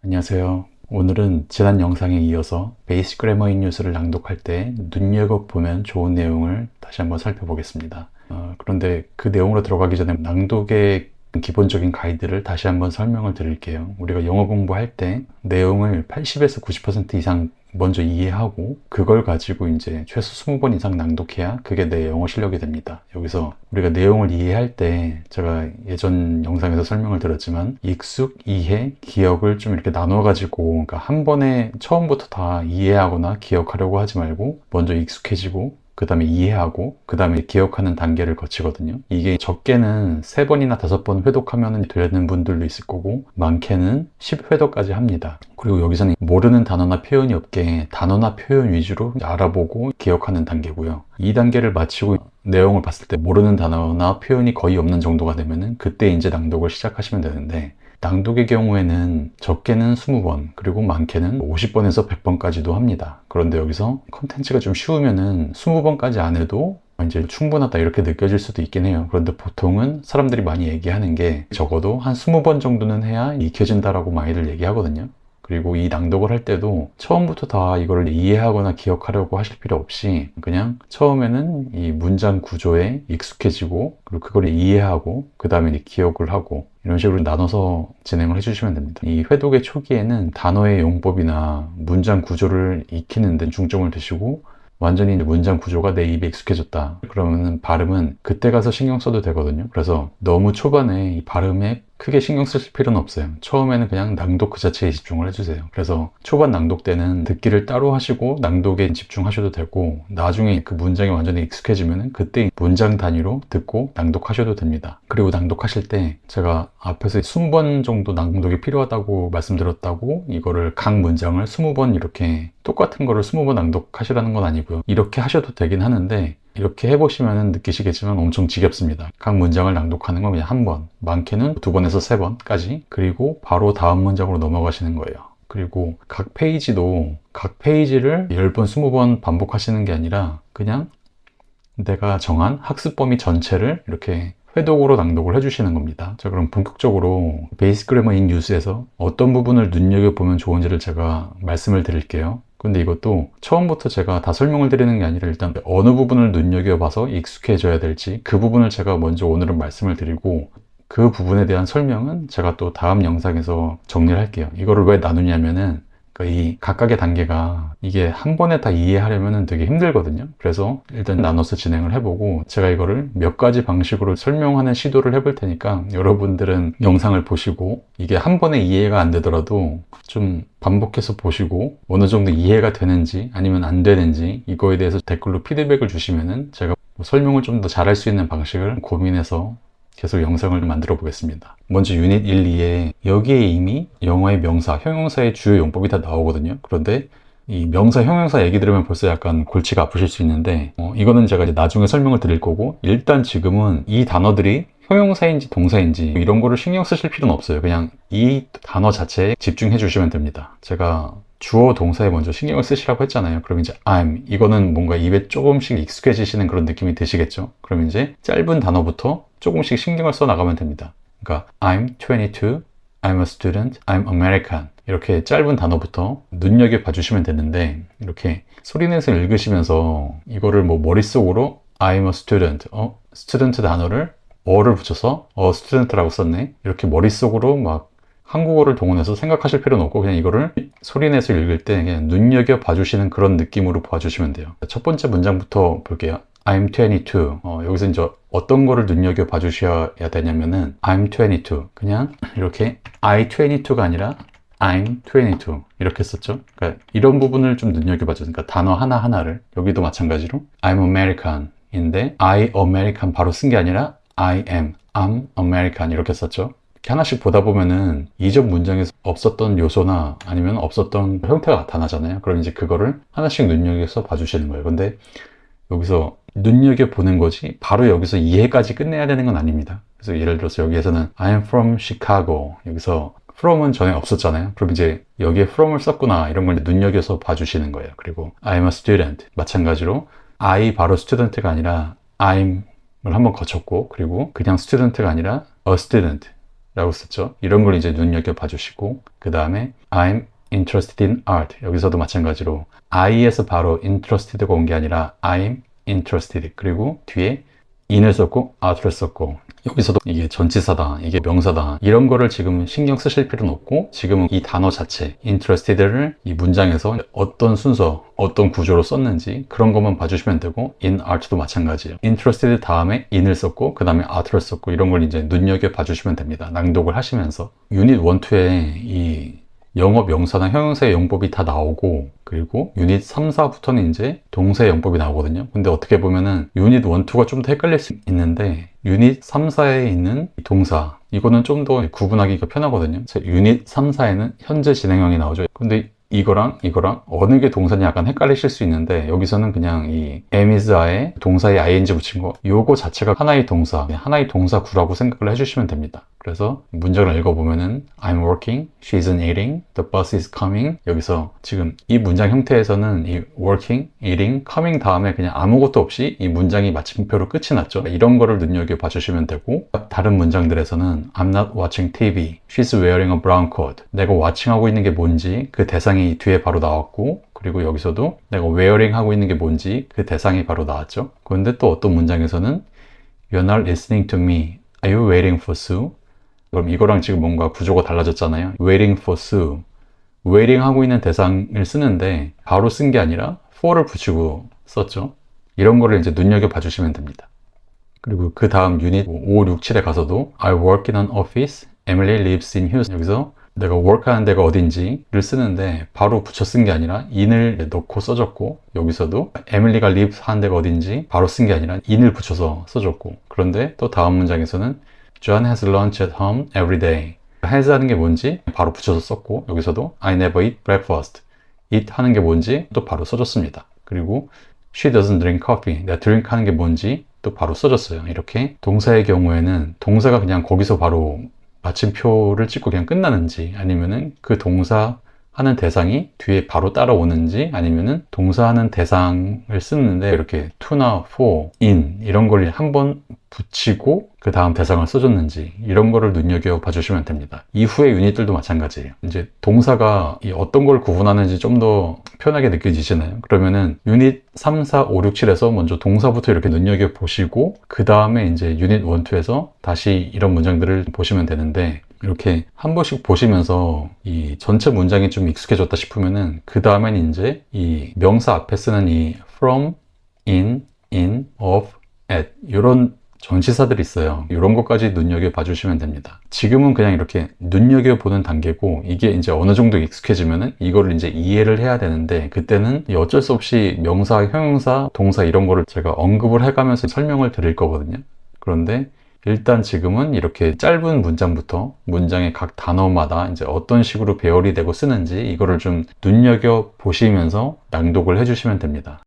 안녕하세요. 오늘은 지난 영상에 이어서 베이직 그래머 인 뉴스를 낭독할 때 눈여겨보면 좋은 내용을 다시 한번 살펴보겠습니다. 그런데 그 내용으로 들어가기 전에 낭독의 기본적인 가이드를 다시 한번 설명을 드릴게요. 우리가 영어 공부할 때 내용을 80에서 90% 이상 먼저 이해하고 그걸 가지고 이제 최소 20번 이상 낭독해야 그게 내 영어 실력이 됩니다. 여기서 우리가 내용을 이해할 때 제가 예전 영상에서 설명을 드렸지만 익숙, 이해, 기억을 좀 이렇게 나눠 가지고 그러니까 한 번에 처음부터 다 이해하거나 기억하려고 하지 말고 먼저 익숙해지고 그 다음에 이해하고 그 다음에 기억하는 단계를 거치거든요. 이게 적게는 3번이나 5번 회독하면 되는 분들도 있을 거고 많게는 10회독까지 합니다. 그리고 여기서는 모르는 단어나 표현이 없게 단어나 표현 위주로 알아보고 기억하는 단계고요. 이 단계를 마치고 내용을 봤을 때 모르는 단어나 표현이 거의 없는 정도가 되면은 그때 이제 낭독을 시작하시면 되는데, 낭독의 경우에는 적게는 20번, 그리고 많게는 50번에서 100번까지도 합니다. 그런데 여기서 컨텐츠가 좀 쉬우면은 20번까지 안 해도 이제 충분하다 이렇게 느껴질 수도 있긴 해요. 그런데 보통은 사람들이 많이 얘기하는 게 적어도 한 20번 정도는 해야 익혀진다라고 많이들 얘기하거든요. 그리고 이 낭독을 할 때도 처음부터 다 이걸 이해하거나 기억하려고 하실 필요 없이 그냥 처음에는 이 문장 구조에 익숙해지고 그리고 그걸 이해하고 그 다음에 기억을 하고 이런 식으로 나눠서 진행을 해주시면 됩니다. 이 회독의 초기에는 단어의 용법이나 문장 구조를 익히는 데 중점을 두시고 완전히 문장 구조가 내 입에 익숙해졌다 그러면 발음은 그때 가서 신경 써도 되거든요. 그래서 너무 초반에 이 발음에 크게 신경 쓰실 필요는 없어요. 처음에는 그냥 낭독 그 자체에 집중을 해주세요. 그래서 초반 낭독 때는 듣기를 따로 하시고 낭독에 집중하셔도 되고, 나중에 그 문장이 완전히 익숙해지면 그때 문장 단위로 듣고 낭독하셔도 됩니다. 그리고 낭독하실 때 제가 앞에서 20번 정도 낭독이 필요하다고 말씀드렸다고 이거를 각 문장을 20번 이렇게 똑같은 거를 20번 낭독하시라는 건 아니고요. 이렇게 하셔도 되긴 하는데 이렇게 해보시면 느끼시겠지만 엄청 지겹습니다. 각 문장을 낭독하는 건 그냥 한 번, 많게는 2번에서 3번까지, 그리고 바로 다음 문장으로 넘어가시는 거예요. 그리고 각 페이지도 각 페이지를 10번, 20번 반복하시는 게 아니라 그냥 내가 정한 학습 범위 전체를 이렇게 회독으로 낭독을 해주시는 겁니다. 자, 그럼 본격적으로 베이직 그래머 인 뉴스에서 어떤 부분을 눈여겨보면 좋은지를 제가 말씀을 드릴게요. 근데 이것도 처음부터 제가 다 설명을 드리는 게 아니라 일단 어느 부분을 눈여겨봐서 익숙해져야 될지 그 부분을 제가 먼저 오늘은 말씀을 드리고 그 부분에 대한 설명은 제가 또 다음 영상에서 정리를 할게요. 이거를 왜 나누냐면은 이 각각의 단계가 이게 한 번에 다 이해하려면 되게 힘들거든요. 그래서 일단 나눠서 진행을 해보고 제가 이거를 몇 가지 방식으로 설명하는 시도를 해볼 테니까 여러분들은 영상을 보시고 이게 한 번에 이해가 안 되더라도 좀 반복해서 보시고 어느 정도 이해가 되는지 아니면 안 되는지 이거에 대해서 댓글로 피드백을 주시면은 제가 설명을 좀 더 잘할 수 있는 방식을 고민해서 계속 영상을 만들어 보겠습니다. 먼저 유닛 1, 2에 여기에 이미 영어의 명사, 형용사의 주요 용법이 다 나오거든요. 그런데 이 명사, 형용사 얘기 들으면 벌써 약간 골치가 아프실 수 있는데 이거는 제가 이제 나중에 설명을 드릴 거고, 일단 지금은 이 단어들이 형용사인지 동사인지 이런 거를 신경 쓰실 필요는 없어요. 그냥 이 단어 자체에 집중해 주시면 됩니다. 제가 주어 동사에 먼저 신경을 쓰시라고 했잖아요. 그럼 이제 I'm, 이거는 뭔가 입에 조금씩 익숙해지시는 그런 느낌이 드시겠죠? 그럼 이제 짧은 단어부터 조금씩 신경을 써 나가면 됩니다. 그러니까 I'm 22, I'm a student, I'm American, 이렇게 짧은 단어부터 눈여겨봐 주시면 되는데, 이렇게 소리내서 읽으시면서 이거를 뭐 머릿속으로 I'm a student, student 단어를 어를 붙여서 student라고 썼네, 이렇게 머릿속으로 막 한국어를 동원해서 생각하실 필요는 없고 그냥 이거를 소리내서 읽을 때 그냥 눈여겨 봐주시는 그런 느낌으로 봐주시면 돼요. 첫 번째 문장부터 볼게요. I'm 22. 여기서 이제 어떤 거를 눈여겨 봐주셔야 되냐면은 I'm 22. 그냥 이렇게 I 22가 아니라 I'm 22 이렇게 썼죠. 그러니까 이런 부분을 좀 눈여겨 봐주세요. 그러니까 단어 하나하나를. 여기도 마찬가지로 I'm American 인데 I American 바로 쓴 게 아니라 I am, I'm American 이렇게 썼죠. 이렇게 하나씩 보다 보면은 이전 문장에서 없었던 요소나 아니면 없었던 형태가 나타나잖아요. 그럼 이제 그거를 하나씩 눈여겨서 봐주시는 거예요. 근데 여기서 눈여겨보는 거지 바로 여기서 이해까지 끝내야 되는 건 아닙니다. 그래서 예를 들어서 여기에서는 I'm from Chicago, 여기서 from은 전에 없었잖아요. 그럼 이제 여기에 from을 썼구나 이런 걸 눈여겨서 봐주시는 거예요. 그리고 I'm a student, 마찬가지로 I 바로 student가 아니라 I'm 을 한번 거쳤고, 그리고 그냥 student가 아니라 a student, 라고 썼죠. 이런 걸 이제 눈여겨봐 주시고, 그 다음에 I'm interested in art. 여기서도 마찬가지로 I에서 바로 interested가 온 게 아니라 I'm interested. 그리고 뒤에 in을 썼고 out를 썼고, 여기서도 이게 전치사다, 이게 명사다, 이런 거를 지금 신경 쓰실 필요는 없고, 지금은 이 단어 자체 interested를 이 문장에서 어떤 순서, 어떤 구조로 썼는지 그런 것만 봐주시면 되고, in art도 마찬가지예요. interested 다음에 in을 썼고 그 다음에 out를 썼고, 이런 걸 이제 눈여겨 봐주시면 됩니다. 낭독을 하시면서. 유닛 1, 2에 이 영어 명사나 형용사의 용법이 다 나오고, 그리고 유닛 3, 4부터는 이제 동사의 용법이 나오거든요. 근데 어떻게 보면은 유닛 1, 2가 좀 더 헷갈릴 수 있는데, 유닛 3, 4에 있는 동사, 이거는 좀 더 구분하기가 편하거든요. 유닛 3, 4에는 현재 진행형이 나오죠. 근데 이거랑 어느 게 동사냐 약간 헷갈리실 수 있는데, 여기서는 그냥 이 am is I에 동사에 ing 붙인 거, 요거 자체가 하나의 동사, 하나의 동사구라고 생각을 해주시면 됩니다. 그래서 문장을 읽어보면은 I'm working, she isn't eating, the bus is coming. 여기서 지금 이 문장 형태에서는 이 working, eating, coming 다음에 그냥 아무것도 없이 이 문장이 마침표로 끝이 났죠. 이런 거를 눈여겨봐 주시면 되고, 다른 문장들에서는 I'm not watching TV, she's wearing a brown coat. 내가 watching하고 있는 게 뭔지 그 대상이 뒤에 바로 나왔고, 그리고 여기서도 내가 wearing 하고 있는 게 뭔지 그 대상이 바로 나왔죠. 그런데 또 어떤 문장에서는 You're not listening to me, are you waiting for Sue? 그럼 이거랑 지금 뭔가 구조가 달라졌잖아요. waiting for Sue. waiting 하고 있는 대상을 쓰는데 바로 쓴 게 아니라 for를 붙이고 썼죠. 이런 거를 이제 눈여겨봐 주시면 됩니다. 그리고 그 다음 유닛 5, 6, 7에 가서도 I work in an office, Emily lives in Houston. 여기서 내가 work 하는 데가 어딘지를 쓰는데 바로 붙여 쓴 게 아니라 in을 넣고 써줬고, 여기서도 에밀리가 live 하는 데가 어딘지 바로 쓴 게 아니라 in을 붙여서 써줬고, 그런데 또 다음 문장에서는 John has lunch at home every day. has 하는 게 뭔지 바로 붙여서 썼고, 여기서도 I never eat breakfast. eat 하는 게 뭔지 또 바로 써줬습니다. 그리고 she doesn't drink coffee. 내가 drink 하는 게 뭔지 또 바로 써줬어요. 이렇게 동사의 경우에는 동사가 그냥 거기서 바로 마침표를 찍고 그냥 끝나는지, 아니면은 그 동사 하는 대상이 뒤에 바로 따라오는지, 아니면은 동사하는 대상을 쓰는데 이렇게 to나 for, in 이런 걸 한번 붙이고 그 다음 대상을 써줬는지, 이런 거를 눈여겨봐 주시면 됩니다. 이후의 유닛들도 마찬가지예요. 이제 동사가 어떤 걸 구분하는지 좀 더 편하게 느껴지시나요? 그러면은 유닛 3, 4, 5, 6, 7에서 먼저 동사부터 이렇게 눈여겨보시고, 그 다음에 이제 유닛 1, 2에서 다시 이런 문장들을 보시면 되는데, 이렇게 한 번씩 보시면서 이 전체 문장이 좀 익숙해졌다 싶으면은 그 다음엔 이제 이 명사 앞에 쓰는 이 from, in, of, at 이런 전치사들이 있어요. 이런 것까지 눈여겨봐 주시면 됩니다. 지금은 그냥 이렇게 눈여겨보는 단계고, 이게 이제 어느 정도 익숙해지면은 이거를 이제 이해를 해야 되는데, 그때는 어쩔 수 없이 명사, 형용사, 동사 이런 거를 제가 언급을 해가면서 설명을 드릴 거거든요. 그런데 일단 지금은 이렇게 짧은 문장부터 문장의 각 단어마다 이제 어떤 식으로 배열이 되고 쓰는지 이거를 좀 눈여겨 보시면서 낭독을 해주시면 됩니다.